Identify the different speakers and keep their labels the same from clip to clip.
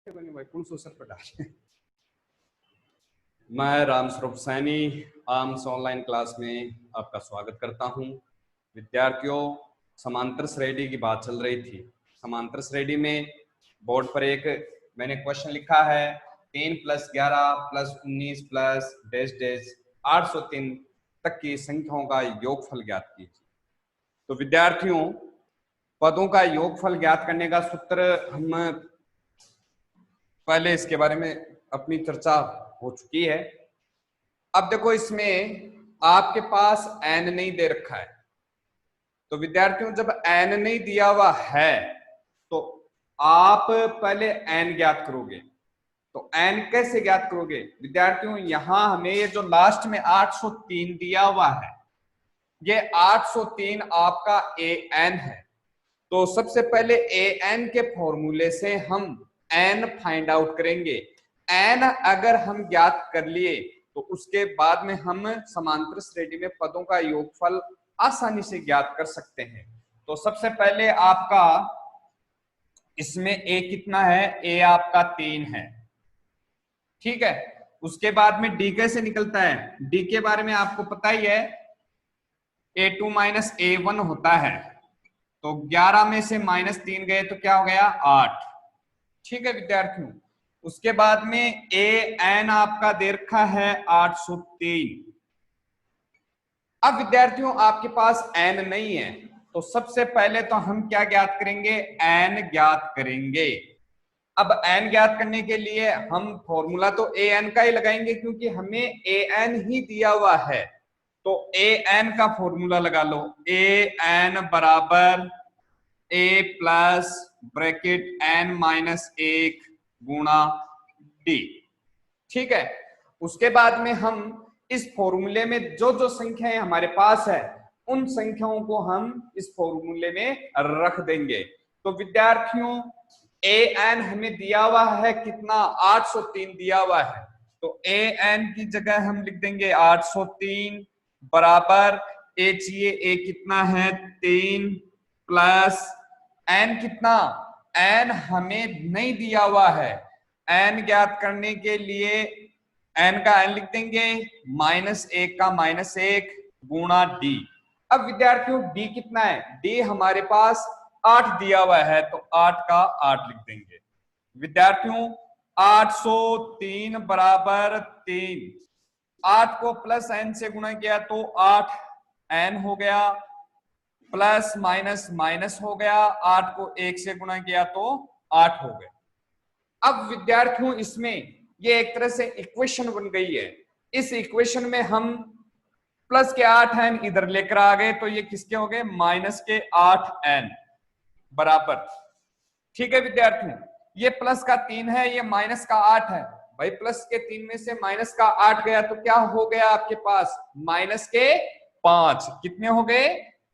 Speaker 1: भाई कौन so sir पर डाल मैं Ram Swaroop Saini arms online class में आपका स्वागत करता हूं। विद्यार्थियों, समांतर श्रेणी की बात चल रही थी। समांतर श्रेणी में बोर्ड पर एक मैंने क्वेश्चन लिखा है 3 + 11 + 19 प्लस डैश डैश 803 तक की संख्याओं का योगफल ज्ञात कीजिए। तो विद्यार्थियों, पदों का योगफल ज्ञात करने का सूत्र हम पहले इसके बारे में अपनी चर्चा हो चुकी है। अब देखो, इसमें आपके पास n नहीं दे रखा है। तो विद्यार्थियों, जब n नहीं दिया हुआ है तो आप पहले n ज्ञात करोगे। तो n कैसे ज्ञात करोगे विद्यार्थियों? यहां हमें ये जो लास्ट में 803 दिया हुआ है, ये 803 आपका an है। तो सबसे पहले an के फॉर्मूले से हम n फाइंड आउट करेंगे। n अगर हम ज्ञात कर लिए तो उसके बाद में हम समांतर श्रेणी में पदों का योगफल आसानी से ज्ञात कर सकते हैं। तो सबसे पहले आपका इसमें a कितना है? a आपका 3 है, ठीक है। उसके बाद में d कैसे निकलता है? d के बारे में आपको पता ही है, a2 - a1 होता है। तो 11 में से -3 गए तो क्या हो गया? 8, ठीक है विद्यार्थियों। उसके बाद में an आपका दे रखा है 803। अब विद्यार्थियों, आपके पास n नहीं है तो सबसे पहले तो हम क्या ज्ञात करेंगे? n ज्ञात करेंगे। अब n ज्ञात करने के लिए हम फॉर्मूला तो an का ही लगाएंगे, क्योंकि हमें an ही दिया हुआ है। तो an का फॉर्मूला लगा लो। an बराबर a प्लस ब्रैकेट n - 1 गुणा d, ठीक है। उसके बाद में हम इस फॉर्मूले में जो जो संख्याएं हमारे पास है उन संख्याओं को हम इस फॉर्मूले में रख देंगे। तो विद्यार्थियों, an हमें दिया हुआ है कितना? 803 दिया हुआ है। तो an की जगह हम लिख देंगे 803 बराबर a चाहिए, a कितना है? 3 प्लस n कितना? n हमें नहीं दिया हुआ है। n ज्ञात करने के लिए n का n लिख देंगे, -1 का -1 गुणा d। अब विद्यार्थियों, d कितना है? d हमारे पास 8 दिया हुआ है, तो 8 का 8 लिख देंगे। विद्यार्थियों, 803 बराबर 3, 8 को प्लस n से गुणा किया तो 8n हो गया, प्लस माइनस माइनस हो गया, 8 को 1 से गुणा किया तो 8 हो गया। अब विद्यार्थियों, इसमें ये एक तरह से इक्वेशन बन गई है। इस इक्वेशन में हम प्लस के 8n इधर लेकर आ गए, तो ये किसके हो गए? माइनस के 8n बराबर, ठीक है विद्यार्थियों। ये प्लस का 3 है, ये माइनस का 8 है। भाई प्लस के 3 में से माइनस का 8 गया तो क्या हो गया आपके पास? माइनस के 5। कितने हो गए?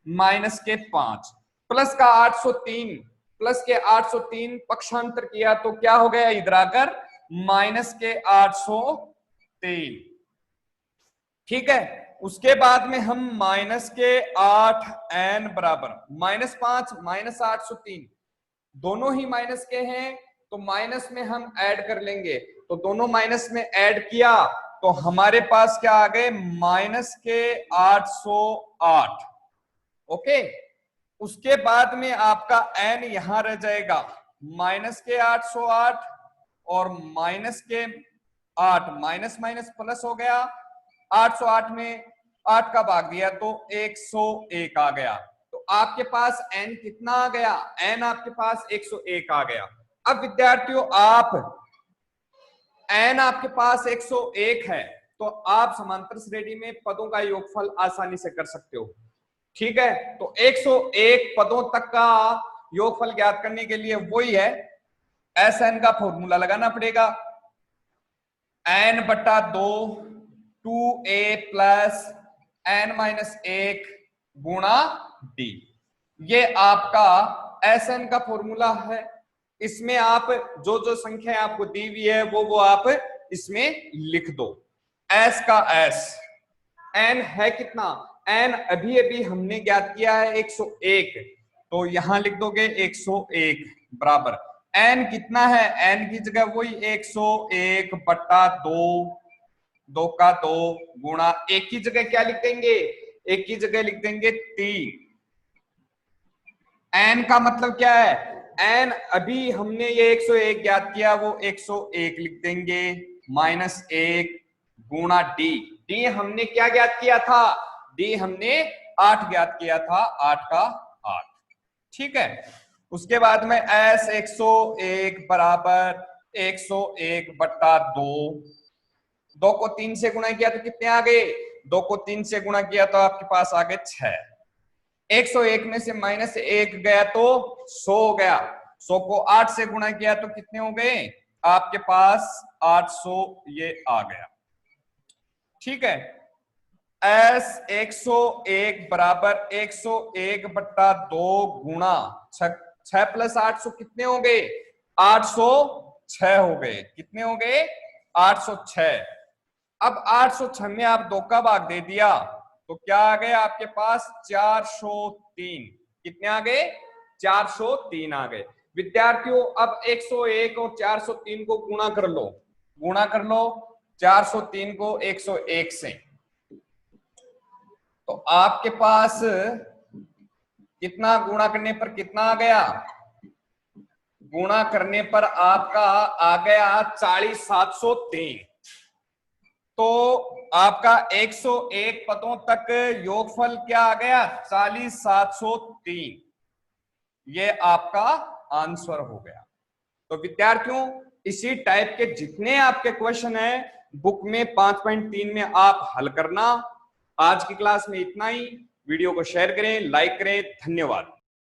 Speaker 1: माइनस के 5। प्लस का 803, प्लस के 803 पक्षांतर किया तो क्या हो गया? इधर आकर माइनस के 803, ठीक है। उसके बाद में हम माइनस के 8n बराबर -5 -803 दोनों ही माइनस के हैं, तो माइनस में हम ऐड कर लेंगे। तो दोनों माइनस में ऐड किया तो हमारे पास क्या आ गए? माइनस के 808, ओके। उसके बाद में आपका n यहां रह जाएगा, माइनस के 808 और माइनस के 8, माइनस माइनस प्लस हो गया। 808 में 8 का भाग दिया तो 101 आ गया। तो आपके पास n कितना आ गया? n आपके पास 101 आ गया। अब विद्यार्थियों, n आपके पास 101 है तो आप समांतर श्रेणी में पदों का योगफल आसानी से कर सकते हो, ठीक है। तो 101 पदों तक का योगफल ज्ञात करने के लिए वही है, Sn का फॉर्मूला लगाना पड़ेगा। n/2 2a प्लस n - 1 गुणा d, ये आपका Sn का फॉर्मूला है। इसमें आप जो जो संख्या आपको दी हुई है वो आप इसमें लिख दो। s का s, n है कितना? n अभी अभी हमने ज्ञात किया है 101, तो यहां लिख दोगे 101 बराबर n कितना है, n की जगह वही 101 बटा 2, 2 का 2 गुणा, एक की जगह क्या लिख देंगे, एक की जगह लिख देंगे 3। n का मतलब क्या है, n अभी हमने ये 101 ज्ञात किया, वो 101 लिख देंगे माइनस 1 गुणा d। d हमने क्या ज्ञात किया था, d हमने 8 ज्ञात किया था, 8 का 8। ठीक है, उसके बाद में s 101 बराबर 101 बटा 2, 2 को 3 से गुणा किया तो कितने आ गए, 2 को 3 से गुणा किया तो आपके पास आ गए 6। 101 में से माइनस 1 गया तो 100 हो गया, 100 को 8 से गुणा किया तो कितने हो गए आपके पास 800, ये आ गया। ठीक है, s 101 बराबर 101 बट्टा 2 गुणा 6 प्लस 800 कितने हो गए, 806 हो गए। कितने हो गए, 806। अब 806 में आप 2 का भाग दे दिया तो क्या आ गए आपके पास 403। कितने आ गए, 403 आ गए। विद्यार्थियों अब 101 और 403 को गुणा कर लो, गुणा कर लो 403 को 101 से, तो आपके पास कितना गुणा करने पर कितना आ गया, गुणा करने पर आपका आ गया 40703। तो आपका 101 पदों तक योगफल क्या आ गया, 40703। ये आपका आंसर हो गया। तो विद्यार्थियों इसी टाइप के जितने आपके क्वेश्चन है बुक में 5.3 में आप हल करना। आज की क्लास में इतना ही। वीडियो को शेयर करें, लाइक करें। धन्यवाद।